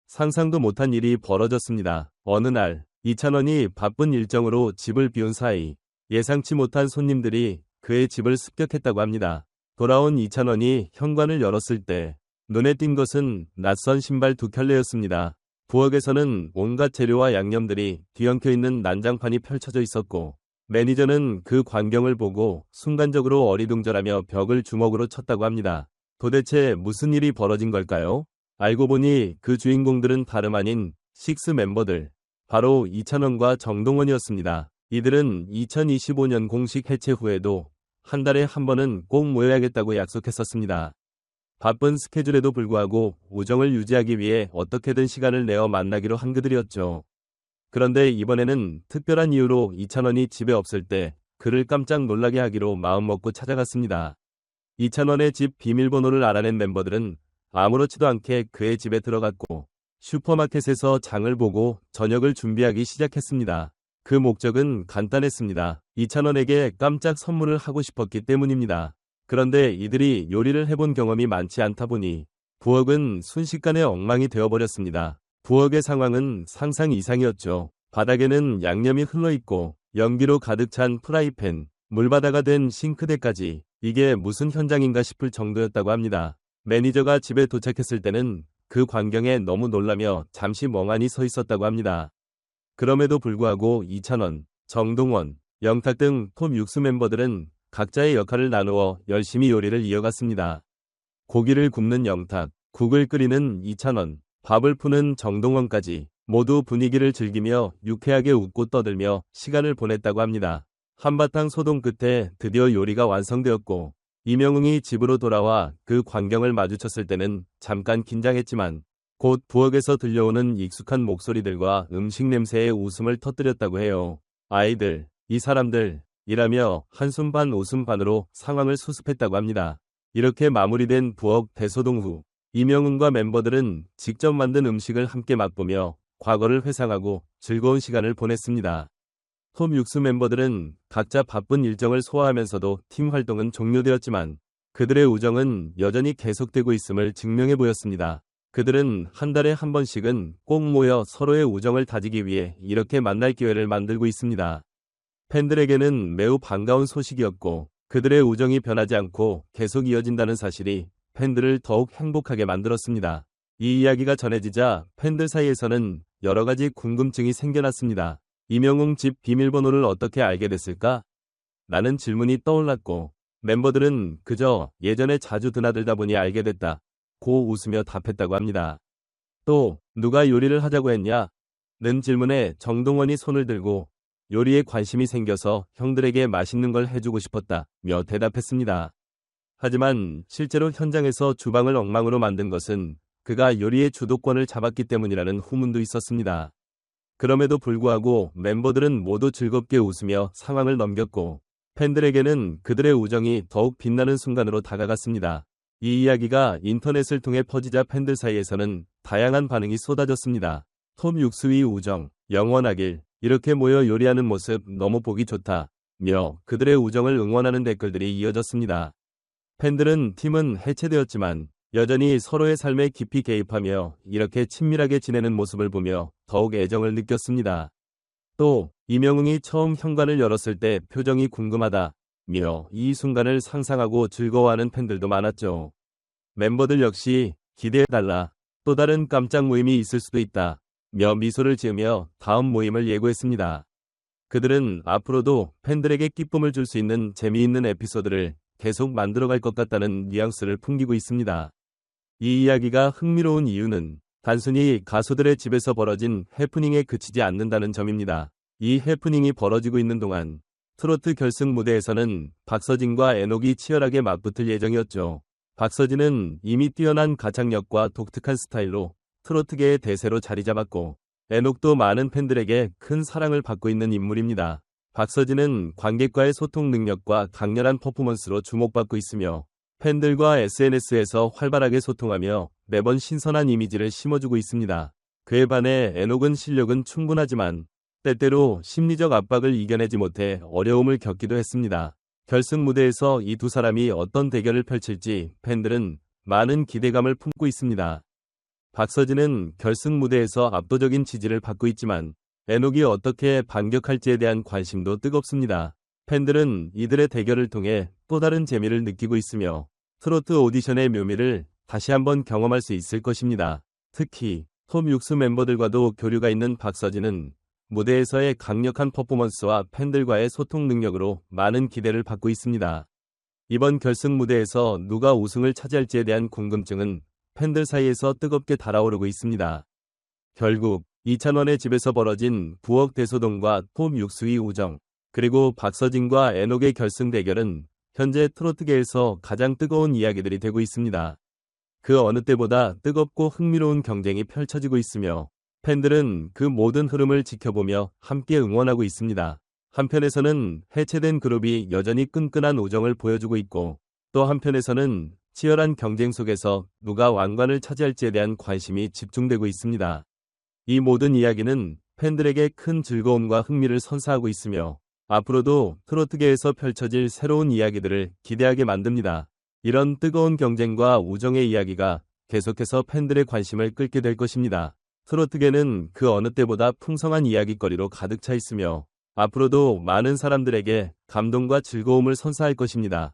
상상도 못한 일이 벌어졌습니다. 어느 날 이찬원이 바쁜 일정으로 집을 비운 사이 예상치 못한 손님들이 그의 집을 습격했다고 합니다. 돌아온 이찬원이 현관을 열었을 때 눈에 띈 것은 낯선 신발 2켤레였습니다. 부엌에서는 온갖 재료와 양념들이 뒤엉켜 있는 난장판이 펼쳐져 있었고 매니저는 그 광경을 보고 순간적으로 어리둥절하며 벽을 주먹으로 쳤다고 합니다. 도대체 무슨 일이 벌어진 걸까요? 알고 보니 그 주인공들은 다름 아닌 식스 멤버들, 바로 이찬원과 정동원이었습니다. 이들은 2025년 공식 해체 후에도 한 달에 한 번은 꼭 모여야겠다고 약속했었습니다. 바쁜 스케줄에도 불구하고 우정을 유지하기 위해 어떻게든 시간을 내어 만나기로 한 그들이었죠. 그런데 이번에는 특별한 이유로 이찬원이 집에 없을 때 그를 깜짝 놀라게 하기로 마음먹고 찾아갔습니다. 이찬원의 집 비밀번호를 알아낸 멤버들은 아무렇지도 않게 그의 집에 들어갔고 슈퍼마켓에서 장을 보고 저녁을 준비하기 시작했습니다. 그 목적은 간단했습니다. 이찬원에게 깜짝 선물을 하고 싶었기 때문입니다. 그런데 이들이 요리를 해본 경험이 많지 않다 보니 부엌은 순식간에 엉망이 되어버렸습니다. 부엌의 상황은 상상 이상이었죠. 바닥에는 양념이 흘러있고 연기로 가득 찬 프라이팬, 물바다가 된 싱크대까지 이게 무슨 현장인가 싶을 정도였다고 합니다. 매니저가 집에 도착했을 때는 그 광경에 너무 놀라며 잠시 멍하니 서 있었다고 합니다. 그럼에도 불구하고 이찬원, 정동원, 영탁 등 톱 육수 멤버들은 각자의 역할을 나누어 열심히 요리를 이어갔습니다. 고기를 굽는 영탁, 국을 끓이는 이찬원, 밥을 푸는 정동원까지 모두 분위기를 즐기며 유쾌하게 웃고 떠들며 시간을 보냈다고 합니다. 한바탕 소동 끝에 드디어 요리가 완성되었고 이명웅이 집으로 돌아와 그 광경을 마주쳤을 때는 잠깐 긴장했지만 곧 부엌에서 들려오는 익숙한 목소리들과 음식 냄새에 웃음을 터뜨렸다고 해요. 아이들, 이 사람들, 이라며 한숨 반 웃음 반으로 상황을 수습했다고 합니다. 이렇게 마무리된 부엌 대소동 후 이명웅과 멤버들은 직접 만든 음식을 함께 맛보며 과거를 회상하고 즐거운 시간을 보냈습니다. 톱 육수 멤버들은 각자 바쁜 일정을 소화하면서도 팀 활동은 종료되었지만 그들의 우정은 여전히 계속되고 있음을 증명해 보였습니다. 그들은 한 달에 한 번씩은 꼭 모여 서로의 우정을 다지기 위해 이렇게 만날 기회를 만들고 있습니다. 팬들에게는 매우 반가운 소식이었고 그들의 우정이 변하지 않고 계속 이어진다는 사실이 팬들을 더욱 행복하게 만들었습니다. 이 이야기가 전해지자 팬들 사이에서는 여러 가지 궁금증이 생겨났습니다. 이명웅 집 비밀번호를 어떻게 알게 됐을까? 라는 질문이 떠올랐고 멤버들은 그저 예전에 자주 드나들다 보니 알게 됐다 고 웃으며 답했다고 합니다. 또 누가 요리를 하자고 했냐? 는 질문에 정동원이 손을 들고 요리에 관심이 생겨서 형들에게 맛있는 걸 해주고 싶었다며 대답했습니다. 하지만 실제로 현장에서 주방을 엉망으로 만든 것은 그가 요리의 주도권을 잡았기 때문이라는 후문도 있었습니다. 그럼에도 불구하고 멤버들은 모두 즐겁게 웃으며 상황을 넘겼고 팬들에게는 그들의 우정이 더욱 빛나는 순간으로 다가갔습니다. 이 이야기가 인터넷을 통해 퍼지자 팬들 사이에서는 다양한 반응이 쏟아졌습니다. 톱 육수의 우정, 영원하길, 이렇게 모여 요리하는 모습 너무 보기 좋다 며 그들의 우정을 응원하는 댓글들이 이어졌습니다. 팬들은 팀은 해체되었지만 여전히 서로의 삶에 깊이 개입하며 이렇게 친밀하게 지내는 모습을 보며 더욱 애정을 느꼈습니다. 또 이명웅이 처음 현관을 열었을 때 표정이 궁금하다 며 이 순간을 상상하고 즐거워하는 팬들도 많았죠. 멤버들 역시 기대해달라, 또 다른 깜짝 모임이 있을 수도 있다 며 미소를 지으며 다음 모임을 예고했습니다. 그들은 앞으로도 팬들에게 기쁨을 줄 수 있는 재미있는 에피소드를 계속 만들어갈 것 같다는 뉘앙스를 풍기고 있습니다. 이 이야기가 흥미로운 이유는 단순히 가수들의 집에서 벌어진 해프닝에 그치지 않는다는 점입니다. 이 해프닝이 벌어지고 있는 동안 트로트 결승 무대에서는 박서진과 에녹이 치열하게 맞붙을 예정이었죠. 박서진은 이미 뛰어난 가창력과 독특한 스타일로 트로트계의 대세로 자리 잡았고 에녹도 많은 팬들에게 큰 사랑을 받고 있는 인물입니다. 박서진은 관객과의 소통 능력과 강렬한 퍼포먼스로 주목받고 있으며 팬들과 SNS에서 활발하게 소통하며 매번 신선한 이미지를 심어주고 있습니다. 그에 반해 에녹은 실력은 충분하지만 때때로 심리적 압박을 이겨내지 못해 어려움을 겪기도 했습니다. 결승 무대에서 이 두 사람이 어떤 대결을 펼칠지 팬들은 많은 기대감을 품고 있습니다. 박서진은 결승 무대에서 압도적인 지지를 받고 있지만 에녹이 어떻게 반격할지에 대한 관심도 뜨겁습니다. 팬들은 이들의 대결을 통해 또 다른 재미를 느끼고 있으며 트로트 오디션의 묘미를 다시 한번 경험할 수 있을 것입니다. 특히 톱 육수 멤버들과도 교류가 있는 박서진은 무대에서의 강력한 퍼포먼스와 팬들과의 소통 능력으로 많은 기대를 받고 있습니다. 이번 결승 무대에서 누가 우승을 차지할지에 대한 궁금증은 팬들 사이에서 뜨겁게 달아오르고 있습니다. 결국 이찬원의 집에서 벌어진 부엌 대소동과 톱 육수의 우정, 그리고 박서진과 에녹의 결승 대결은 현재 트로트계에서 가장 뜨거운 이야기들이 되고 있습니다. 그 어느 때보다 뜨겁고 흥미로운 경쟁이 펼쳐지고 있으며 팬들은 그 모든 흐름을 지켜보며 함께 응원하고 있습니다. 한편에서는 해체된 그룹이 여전히 끈끈한 우정을 보여주고 있고 또 한편에서는 치열한 경쟁 속에서 누가 왕관을 차지할지에 대한 관심이 집중되고 있습니다. 이 모든 이야기는 팬들에게 큰 즐거움과 흥미를 선사하고 있으며 앞으로도 트로트계에서 펼쳐질 새로운 이야기들을 기대하게 만듭니다. 이런 뜨거운 경쟁과 우정의 이야기가 계속해서 팬들의 관심을 끌게 될 것입니다. 트로트계는 그 어느 때보다 풍성한 이야깃거리로 가득 차 있으며 앞으로도 많은 사람들에게 감동과 즐거움을 선사할 것입니다.